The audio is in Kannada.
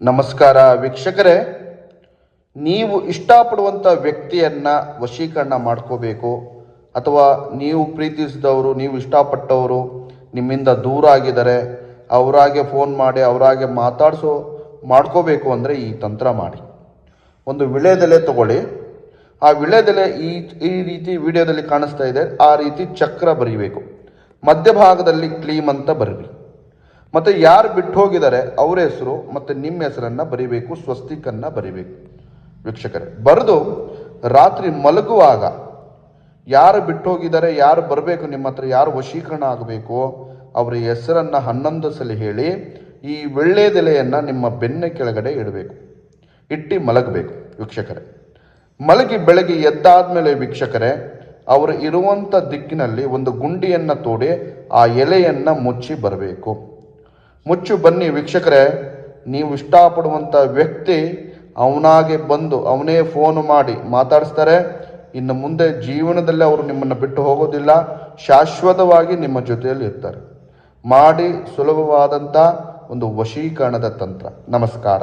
ನಮಸ್ಕಾರ ವೀಕ್ಷಕರೇ, ನೀವು ಇಷ್ಟಪಡುವಂಥ ವ್ಯಕ್ತಿಯನ್ನ ವಶೀಕರಣ ಮಾಡ್ಕೋಬೇಕು ಅಥವಾ ನೀವು ಪ್ರೀತಿಸಿದವರು, ನೀವು ಇಷ್ಟಪಟ್ಟವರು ನಿಮ್ಮಿಂದ ದೂರ ಆಗಿದ್ದಾರೆ, ಅವರಾಗೆ ಫೋನ್ ಮಾಡಿ ಅವರಾಗೆ ಮಾಡ್ಕೋಬೇಕು ಅಂದರೆ ಈ ತಂತ್ರ ಮಾಡಿ. ಒಂದು ವಿಳೆದೆಲೆ ತಗೊಳ್ಳಿ. ಆ ವಿಳೆದೆಲೆ ಈ ರೀತಿ ವಿಡಿಯೋದಲ್ಲಿ ಕಾಣಿಸ್ತಾ ಇದೆ, ಆ ರೀತಿ ಚಕ್ರ ಬರೀಬೇಕು. ಮಧ್ಯಭಾಗದಲ್ಲಿ ಕ್ಲೀಮ್ ಅಂತ ಬರೀರಿ. ಮತ್ತು ಯಾರು ಬಿಟ್ಟು ಹೋಗಿದ್ದಾರೆ ಅವರ ಹೆಸರು ಮತ್ತು ನಿಮ್ಮ ಹೆಸರನ್ನು ಬರಿಬೇಕು, ಸ್ವಸ್ತಿಕನ್ನು ಬರಿಬೇಕು. ವೀಕ್ಷಕರೇ, ಬರೆದು ರಾತ್ರಿ ಮಲಗುವಾಗ ಯಾರು ಬಿಟ್ಟು ಹೋಗಿದ್ದಾರೆ, ಯಾರು ಬರಬೇಕು ನಿಮ್ಮ ಹತ್ರ, ಯಾರು ವಶೀಕರಣ ಆಗಬೇಕು ಅವರ ಹೆಸರನ್ನು 11 ಸಲ ಹೇಳಿ ಈ ವಿಳ್ಳೆದೆಲೆಯನ್ನು ನಿಮ್ಮ ಬೆನ್ನ ಕೆಳಗಡೆ ಇಡಬೇಕು, ಇಟ್ಟು ಮಲಗಬೇಕು. ವೀಕ್ಷಕರೇ, ಮಲಗಿ ಬೆಳಗ್ಗೆ ಎದ್ದಾದ್ಮೇಲೆ ವೀಕ್ಷಕರೇ, ಅವರು ಇರುವಂಥ ದಿಕ್ಕಿನಲ್ಲಿ ಒಂದು ಗುಂಡಿಯನ್ನು ತೋಡಿ ಆ ಎಲೆಯನ್ನು ಮುಚ್ಚಿ ಬರಬೇಕು. ಮುಚ್ಚು ಬನ್ನಿ ವೀಕ್ಷಕರೇ, ನೀವು ಇಷ್ಟಪಡುವಂಥ ವ್ಯಕ್ತಿ ಅವನಾಗೆ ಬಂದು ಅವನೇ ಫೋನ್ ಮಾಡಿ ಮಾತಾಡಿಸ್ತಾರೆ. ಇನ್ನು ಮುಂದೆ ಜೀವನದಲ್ಲಿ ಅವರು ನಿಮ್ಮನ್ನು ಬಿಟ್ಟು ಹೋಗೋದಿಲ್ಲ, ಶಾಶ್ವತವಾಗಿ ನಿಮ್ಮ ಜೊತೆಯಲ್ಲಿ ಇರ್ತಾರೆ. ಮಾಡಿ ಸುಲಭವಾದಂಥ ಒಂದು ವಶೀಕರಣದ ತಂತ್ರ. ನಮಸ್ಕಾರ.